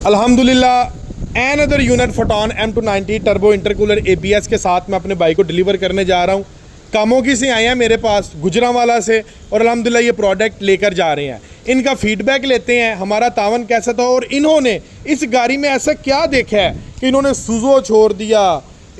अल्हम्दुलिल्लाह another unit photon M290 turbo intercooler ABS के साथ मैं अपने बाइक को डिलीवर करने जा रहा हूँ। कामोगी से आए हैं मेरे पास गुजरांवाला से और अल्हम्दुलिल्लाह ये प्रोडक्ट लेकर जा रहे हैं। इनका फीडबैक लेते हैं हमारा तावन कैसा था और इन्होंने इस गाड़ी में ऐसा क्या देखा है कि इन्होंने सुज़ो छोड़ दिया,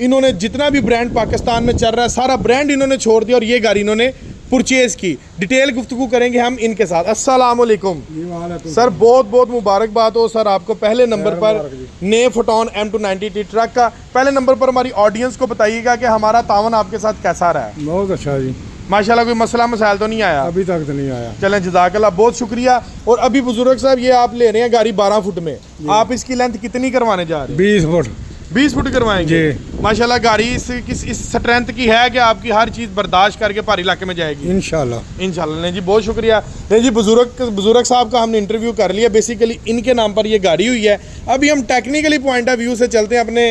इन्होंने जितना भी ब्रांड पाकिस्तान में चल रहा है सारा ब्रांड इन्होंने छोड़ दिया और ये गाड़ी इन्होंने परचेज़ की। डिटेल गुफ्तगू करेंगे हम इनके साथ। अस्सलाम वालेकुम सर, बहुत बहुत मुबारकबाद हो सर आपको पहले नंबर पर नए फोटोन M290 ट्रक का। पहले नंबर पर हमारी ऑडियंस को बताइएगा कि हमारा तावन आपके साथ कैसा रहा है। बहुत अच्छा जी, माशाल्लाह कोई मसला मसाइल तो नहीं आया अभी तक तो नहीं आया। चलें जज़ाकल्लाह, बहुत शुक्रिया। और अभी बुजुर्ग साहब ये आप ले रहे हैं गाड़ी 12 फुट में, आप इसकी लेंथ कितनी करवाने जा रहे हैं? 20 फुट 20 फुट करवाएंगे। माशाल्लाह गाड़ी इस स्ट्रेंथ की है कि आपकी हर चीज़ बर्दाश्त करके पहाड़ी इलाके में जाएगी इंशाल्लाह। नहीं जी, बहुत शुक्रिया। नहीं जी, बुजुर्ग साहब का हमने इंटरव्यू कर लिया। बेसिकली इनके नाम पर ये गाड़ी हुई है। अभी हम टेक्निकली पॉइंट ऑफ व्यू से चलते हैं अपने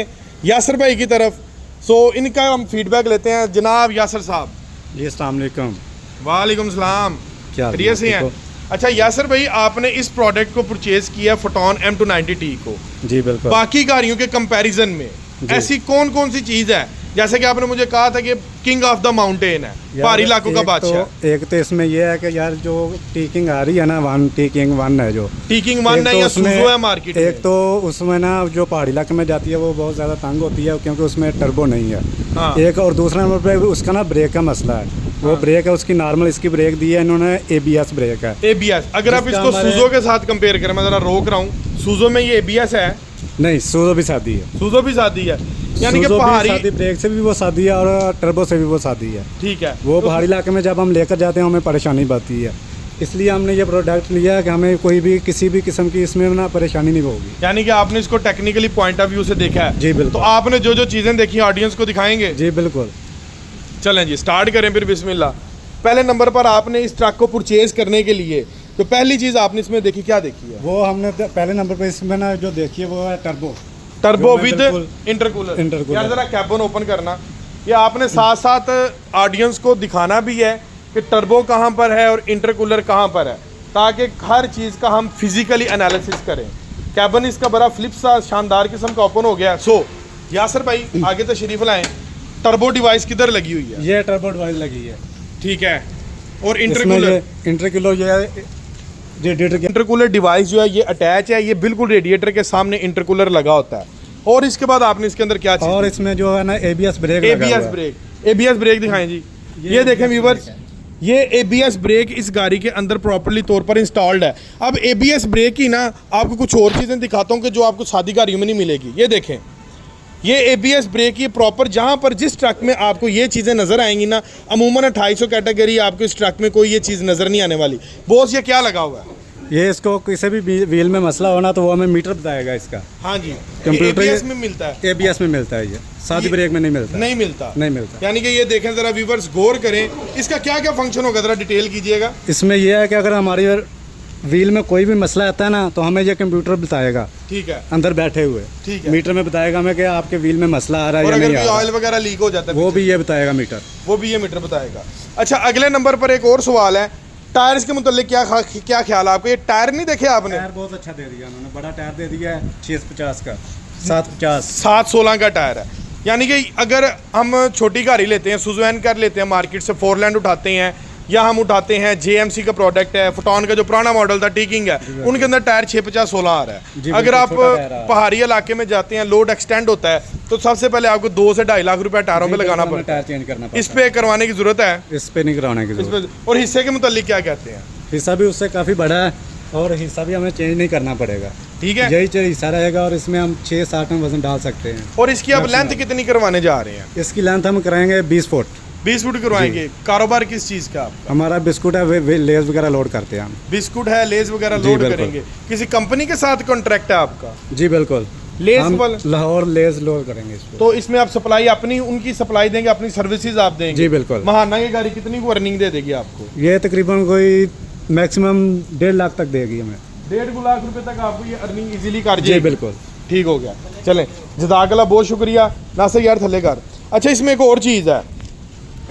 यासर भाई की तरफ। सो इनका हम फीडबैक लेते हैं। जनाब यासर साहब जी, अस्सलाम वालेकुम। वालेकुम सलाम, क्या खैरियत से हैं? अच्छा यासर भाई, आपने इस प्रोडक्ट को परचेज किया फोटोन M290 को, जी बिल्कुल, बाकी गाड़ियों के कंपैरिजन में ऐसी कौन कौन सी चीज़ है जैसे कि आपने मुझे कहा था कि किंग ऑफ द माउंटेन है, पहाड़ी इलाकों का बादशाह? एक तो इसमें यह है कि यार जो टीकिंग आ रही है ना, टीकिंग वन है, जो टीकिंग वन है या सुज़ो है मार्केट में। एक तो उसमें ना जो पहाड़ी इलाके में जाती है वो बहुत ज़्यादा तंग होती है क्योंकि उसमें टर्बो नहीं है। हाँ। एक और दूसरा नंबर पर उसका ना ब्रेक का मसला है। वो ब्रेक है उसकी नॉर्मल, इसकी ब्रेक दी है इन्होंने ABS ब्रेक है। ABS अगर आप इसको सुज़ो के साथ कंपेयर करें, मैं ज़रा रोक रहा हूँ, सुज़ो में ये ABS है? नहीं, सुज़ो भी सादी है। सुज़ो भी सादी है, यानी कि पहाड़ी ब्रेक से भी वो सादी है और टर्बो से भी वो सादी है। ठीक है, वो पहाड़ी इलाके में जब हम लेकर जाते हैं हमें परेशानी बढ़ती है, इसलिए हमने ये प्रोडक्ट लिया है कि हमें कोई भी किसी भी किस्म की इसमें ना परेशानी नहीं होगी। यानी कि आपने इसको टेक्निकली पॉइंट ऑफ व्यू से देखा है? जी बिल्कुल। तो आपने जो जो चीज़ें देखी ऑडियंस को दिखाएंगे? जी बिल्कुल। चलें जी, स्टार्ट करें फिर, बिस्मिल्लाह। पहले नंबर पर आपने इस ट्रक को परचेज करने के लिए तो पहली चीज़ आपने इसमें देखी, क्या देखी है? वो हमने पहले नंबर पर इसमें ना जो देखी है वो है टर्बो विद इंटरकूलर। यार जरा कैबिन ओपन करना। ये आपने साथ साथ ऑडियंस को दिखाना भी है कि टर्बो कहाँ पर है और इंटरकूलर कहाँ पर है, ताकि हर चीज़ का हम फिजिकली एनालिसिस करें। कैबिन इसका बड़ा फ्लिप सा शानदार किस्म का ओपन हो गया। सो यासर भाई आगे तशरीफ लाएं। टर्बो डिवाइस किधर लगी हुई है? ये टर्बो डिवाइस लगी है, ठीक है। और इंटरकूलर इंटरकूलर डिवाइस जो है ये अटैच है, ये बिल्कुल रेडिएटर के सामने इंटरकूलर लगा होता है। और इसके बाद आपने इसके अंदर क्या चीज़? और इसमें जो है ना ABS ब्रेक दिखाएं जी। ये देखें व्यूअर्स, ये ABS ब्रेक इस गाड़ी के अंदर प्रॉपर्ली तौर पर इंस्टॉल्ड है। अब ABS ब्रेक की ना आपको कुछ और चीज़ें दिखाता हूँ कि जो आपको सादी गाड़ियों में नहीं मिलेगी। ये देखें, ये ABS ब्रेक, ये प्रॉपर जहाँ पर जिस ट्रक में आपको ये चीज़ें नज़र आएंगी ना, अमूमन 2800 कैटेगरी आपको इस ट्रक में कोई ये चीज़ नज़र नहीं आने वाली। बॉस ये क्या लगा हुआ है? ये इसको किसी भी व्हील में मसला होना तो वो हमें मीटर बताएगा इसका। हाँ जी, कंप्यूटर ABS में मिलता है। ABS में मिलता है, ये सादी ब्रेक में नहीं मिलता। यानी कि ये देखें ज़रा व्यूअर्स, गौर करें, इसका क्या क्या फंक्शन होगा ज़रा डिटेल कीजिएगा। इसमें यह है कि अगर हमारी व्हील में कोई भी मसला आता है ना तो हमें ये कंप्यूटर बताएगा, ठीक है, अंदर बैठे हुए, ठीक है, मीटर में बताएगा हमें कि आपके व्हील में मसला आ रहा है या नहीं आ रहा। ऑयल वगैरह लीक हो जाता है वो भी ये बताएगा मीटर, बताएगा। अच्छा, अगले नंबर पर एक और सवाल है, टायर्स के मुतालिक क्या ख्याल है आपको? ये टायर नहीं देखे आपने? टायर बहुत अच्छा दे दिया उन्होंने, बड़ा टायर दे दिया है 650 का, 716 का टायर है। यानी कि अगर हम छोटी गाड़ी लेते हैं, सुज़ो कर लेते हैं मार्केट से, फोरलैंड उठाते हैं या हम उठाते हैं JMC का प्रोडक्ट है, फोटोन का जो पुराना मॉडल था टीकिंग है, उनके अंदर टायर 650-16 आ रहा है। अगर आप पहाड़ी इलाके में जाते हैं, लोड एक्सटेंड होता है, तो सबसे पहले आपको 2 से 2.5 लाख रुपया टायरों पे लगाना पड़ता है, टायर चेंज करना पड़ता है। इस पे करवाने की जरूरत है? इस पे नहीं करवाने की जरूरत। और हिस्से के मुतालिक क्या कहते हैं? हिस्सा भी उससे काफ़ी बड़ा है और हिस्सा भी हमें चेंज नहीं करना पड़ेगा, ठीक है, यही हिस्सा रहेगा और इसमें हम 6-7 में वजन डाल सकते हैं। और इसकी अब लेंथ कितनी करवाने जा रहे हैं? इसकी लेंथ हम कराएंगे 20 फुट करवाएंगे। कारोबार किस चीज़ का आपका? हमारा बिस्कुट है, लेस वगैरह लोड करते हैं हम। बिस्कुट है, लेस वगैरह लोड करेंगे। किसी कंपनी के साथ कॉन्ट्रैक्ट है आपका? जी बिल्कुल, लेस लाहौर लेस लोड करेंगे इसको। तो इसमें आप सप्लाई अपनी उनकी सप्लाई देंगे, अपनी सर्विसेज आप देंगे? जी बिल्कुल। महाना ये गाड़ी कितनी को अर्निंग दे देगी आपको? ये तकरीबन कोई मैक्सिमम 1.5 लाख तक देगी हमें। 1.5 लाख रुपए तक आपको ये अर्निंग इजीली कर जाएगी? जी बिल्कुल, ठीक हो गया। चलें जज़ाकल्लाह, बहुत शुक्रिया नासिर यार, थल्ले कर। अच्छा, इसमें एक और चीज़ है,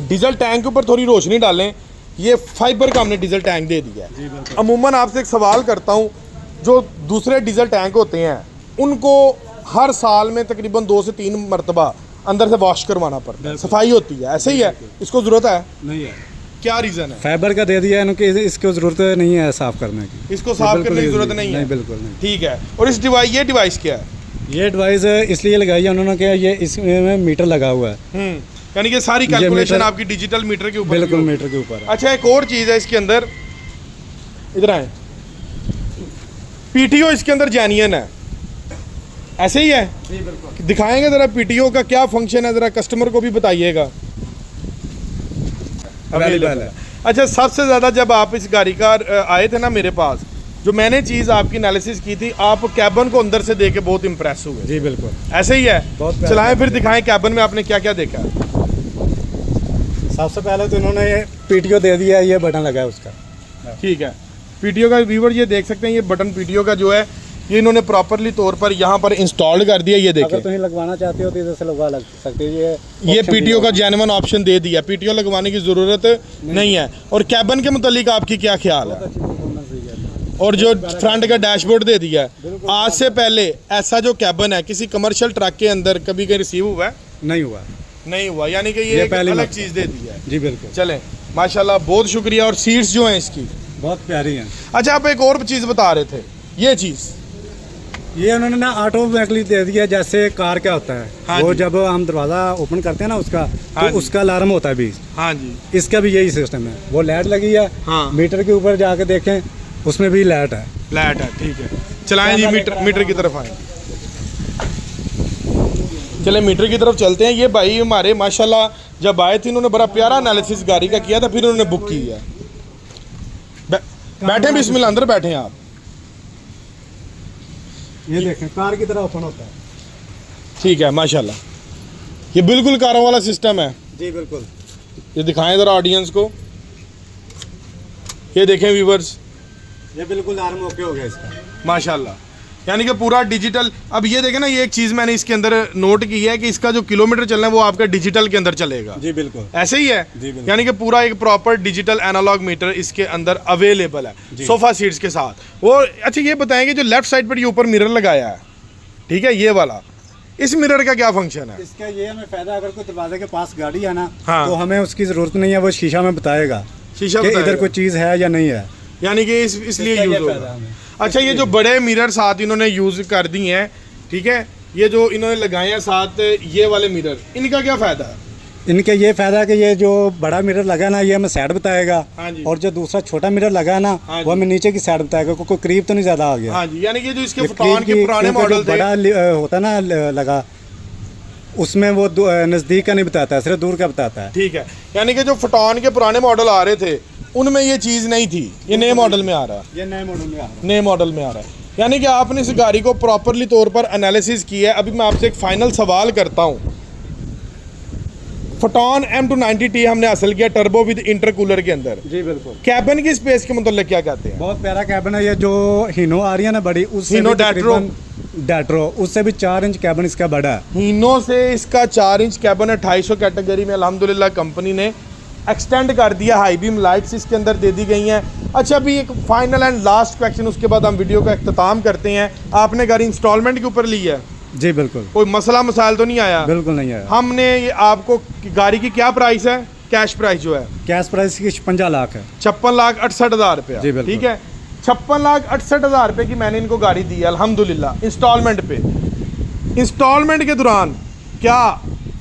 डीजल टैंक के ऊपर थोड़ी रोशनी डालें। ये फाइबर का हमने डीजल टैंक दे दिया है। अमूमन आपसे एक सवाल करता हूँ जो दूसरे डीजल टैंक होते हैं उनको हर साल में तकरीबन 2 से 3 मरतबा अंदर से वॉश करवाना पड़ता है, सफाई होती है, ऐसे ही है? इसको ज़रूरत है? नहीं है। क्या रीज़न है? फाइबर का दे दिया है इनको, इसको ज़रूरत नहीं है साफ़ करने की। इसको साफ़ करने की ज़रूरत नहीं है? बिल्कुल नहीं। ठीक है। और इस ये डिवाइस क्या है? ये डिवाइस इसलिए लगाई है उन्होंने कि ये इसमें मीटर लगा हुआ है, यानी कि सारी कैलकुलेशन आपकी डिजिटल मीटर के ऊपर। बिल्कुल मीटर के ऊपर। अच्छा, एक और चीज़ है इसके अंदर, इधर आए, पीटीओ इसके अंदर जेन्युइन है, ऐसे ही है? जी बिल्कुल। दिखाएंगे ज़रा पीटीओ का क्या फंक्शन है, ज़रा कस्टमर को भी बताइएगा। अवेलेबल है। अच्छा, सबसे ज़्यादा जब आप इस गाड़ी का आए थे ना मेरे पास, जो मैंने चीज़ आपकी एनालिसिस की थी, आप कैबन को अंदर से देख के बहुत इंप्रेस हुए। जी बिल्कुल। ऐसे ही है? बहुत चलाएं फिर दिखाएं कैबन में आपने क्या क्या देखा। सबसे पहले तो इन्होंने ये पीटीओ दे दिया, ये बटन लगा है उसका। ठीक है। पीटीओ का व्यूवर ये देख सकते हैं, ये बटन पीटीओ का जो है ये इन्होंने प्रॉपरली तौर पर यहाँ पर इंस्टॉल कर दिया। ये देखें, अगर तुम्हें लगवाना चाहते हो तो इधर से लगवा सकते हो। ये पीटीओ का जेन्युइन ऑप्शन दे दिया, पीटीओ लगवाने की ज़रूरत नहीं है। और कैबन के मुतालिक आपकी क्या ख्याल है? और जो फ्रंट का डैशबोर्ड दे दिया है, आज से पहले ऐसा जो कैबन है किसी कमर्शियल ट्रक के अंदर कभी कहीं रिसीव हुआ है? नहीं हुआ। नहीं हुआ, यानी कि ये एक अलग चीज़ दे दी है। जी बिल्कुल। चलें, माशाल्लाह, बहुत शुक्रिया। और सीट्स जो हैं इसकी बहुत प्यारी हैं। अच्छा, आप एक और चीज़ बता रहे थे, ये चीज़ ये उन्होंने ना ऑटोमेटिकली दे दिया, जैसे कार क्या होता है। हाँ वो जी। जब हम दरवाज़ा ओपन करते हैं ना उसका, हाँ तो उसका अलार्म होता है भी। हाँ जी। इसका भी यही सिस्टम है। वो लाइट लगी है, हाँ। मीटर के ऊपर जाके देखें उसमें भी लाइट है। फ्लैट है, ठीक है। चलाएं जी, मीटर की तरफ आए। चले मीटर की तरफ चलते हैं। ये भाई हमारे माशाल्लाह जब आए थे इन्होंने बड़ा प्यारा एनालिसिस गाड़ी का किया था, फिर उन्होंने बुक की है। बैठे बिस्मिल्लाह, अंदर बैठे आप। ये देखें कार की तरह ओपन होता है। ठीक है, माशाल्लाह, ये बिल्कुल कारों वाला सिस्टम है। जी बिल्कुल। ये दिखाएं ज़रा ऑडियंस को, ये देखें व्यूवर्स, ये बिल्कुल अलार्म ओके हो गया इसका, माशाल्लाह, यानी कि पूरा डिजिटल। अब ये देखें ना, ये एक चीज़ मैंने इसके अंदर नोट की है कि इसका जो किलोमीटर चलना है वो आपका डिजिटल के अंदर चलेगा। जी बिल्कुल। ऐसे ही है? जी बिल्कुल। यानी कि पूरा एक प्रॉपर डिजिटल एनालॉग मीटर इसके अंदर अवेलेबल है सोफा सीट्स के साथ। वो अच्छा, ये बताएंगे जो लेफ्ट साइड पर ये ऊपर मिरर लगाया है, ठीक है, ये वाला, इस मिरर का क्या फंक्शन है? इसका ये हमें फायदा, अगर कोई दरवाजे के पास गाड़ी है ना, हाँ। तो हमें उसकी जरूरत नहीं है, वो शीशा में बताएगा शीशा कि बताएगा। इधर कोई चीज़ है या नहीं है। यानी कि इसलिए इसका यूज ये होगा। फायदा हमें। अच्छा, ये जो बड़े मिरर साथ इन्होंने यूज कर दिए हैं, ठीक है, ये जो इन्होंने लगाए हैं साथ ये वाले मिरर, इनका क्या फायदा है? इनका ये फायदा है कि ये जो बड़ा मिरर लगा है ना, ये हमें साइड बताएगा। हाँ जी। और जो दूसरा छोटा मिरर लगा है ना, हाँ वो हमें नीचे की साइड बताएगा, कोई करीब तो नहीं ज्यादा आ गया। हाँ जी, यानी कि जो इसके ये फुटॉन के पुराने क्योंकि मॉडल जो बड़ा होता ना लगा, उसमें वो नज़दीक का नहीं बताता है, सिर्फ दूर का बताता है। ठीक है, यानी कि जो फुटॉन के पुराने मॉडल आ रहे थे उनमें ये चीज़ नहीं थी, ये नए मॉडल में आ रहा है। ये नए मॉडल में आ रहा है। नए मॉडल में आ रहा है, यानी कि आपने इस गाड़ी को प्रॉपरली तौर पर एनालिसिस किया है। अभी मैं आपसे एक फाइनल सवाल करता हूँ। फोटॉन M290T हमने हासिल किया टर्बो विद इंटरकूलर के अंदर। जी बिल्कुल। कैबिन की स्पेस के मतलब क्या कहते हैं? बहुत प्यारा कैबिन है। ये जो हीनो आ रही है ना बड़ी, उससे हीनो भी तकरीबन डैट्रो, उससे भी 4 इंच कैबिन इसका बड़ा है। हीनो से इसका 4 इंच कैबिन है। 250 कैटेगरी में अल्हम्दुलिल्लाह कंपनी ने एक्सटेंड कर दिया। हाई बीम लाइट्स इसके अंदर दे दी गई हैं। अच्छा, अभी एक फाइनल एंड लास्ट क्वेश्चन, उसके बाद हम वीडियो का अख्ताम करते हैं। आपने गाड़ी इंस्टॉलमेंट के ऊपर ली है? जी बिल्कुल। कोई मसला मसाइल तो नहीं आया? बिल्कुल नहीं आया। हमने ये आपको गाड़ी की क्या प्राइस है, कैश प्राइस जो है? कैश प्राइस की 56 लाख है। 56,68,000 रुपया। जी बिल्कुल। ठीक है, 56,68,000 रुपये की मैंने इनको गाड़ी दी है अल्हम्दुलिल्लाह इंस्टॉलमेंट पे। इंस्टॉलमेंट के दौरान क्या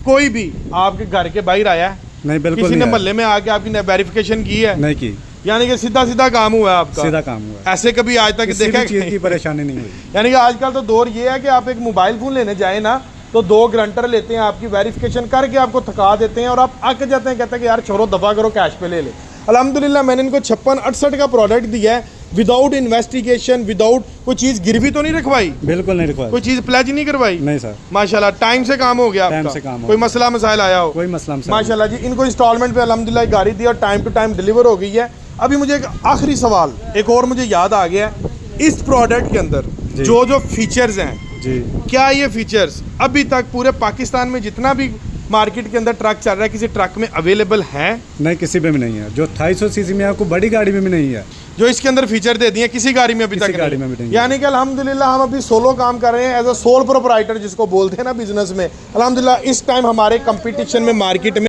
कोई भी आपके घर के बाहर आया है? नहीं, बिल्कुल किसी ने नहीं मोहल्ले में आके आपकी वेरिफिकेशन की है? नहीं की। यानी कि सीधा सीधा काम हुआ है आपका? सीधा काम हुआ है। ऐसे कभी आज तक किसी देखा भी चीज़ की परेशानी नहीं हुई। यानी कि आजकल तो दौर ये है कि आप एक मोबाइल फ़ोन लेने जाए ना तो 2 गारंटर लेते हैं, आपकी वेरिफिकेशन करके आपको थका देते हैं और आप अक जाते हैं, कहते हैं कि यार छोड़ो दफ़ा करो, कैश पे ले ले। अल्हम्दुलिल्लाह मैंने इनको 56-68 का प्रोडक्ट दिया है विदाउट इन्वेस्टिगेशन, विदाउट कोई चीज़ गिरवी तो नहीं रखवाई? बिल्कुल नहीं रखवाई। कोई चीज़ प्लेज नहीं करवाई? नहीं सर। माशाल्लाह टाइम से काम हो गया टाइम आपका? से काम हो कोई गया। मसला मसाइल आया हो? कोई मसला मसाइल माशाल्लाह जी, इनको इंस्टॉलमेंट पे अल्हम्दुलिल्लाह गाड़ी दी और टाइम टू टाइम डिलीवर हो गई है। अभी मुझे एक आखिरी सवाल एक और मुझे याद आ गया है, इस प्रोडक्ट के अंदर जो जो फीचर्स हैं जी, क्या ये फीचर्स अभी तक पूरे पाकिस्तान में जितना भी मार्केट के अंदर ट्रक चल रहा है किसी ट्रक में अवेलेबल है? नहीं, किसी पे भी नहीं है। जो 250 सीसी में है, आपको बड़ी गाड़ी में भी नहीं है। जो इसके अंदर फीचर दे दिए किसी गाड़ी में अभी तक गाड़ी में भी नहीं। यानी कि अल्हम्दुलिल्लाह हम अभी सोलो काम कर रहे हैं एज अ सोल प्रोप्राइटर जिसको बोलते हैं ना बिजनेस में। अल्हम्दुलिल्लाह इस टाइम हमारे कंपटीशन में मार्केट में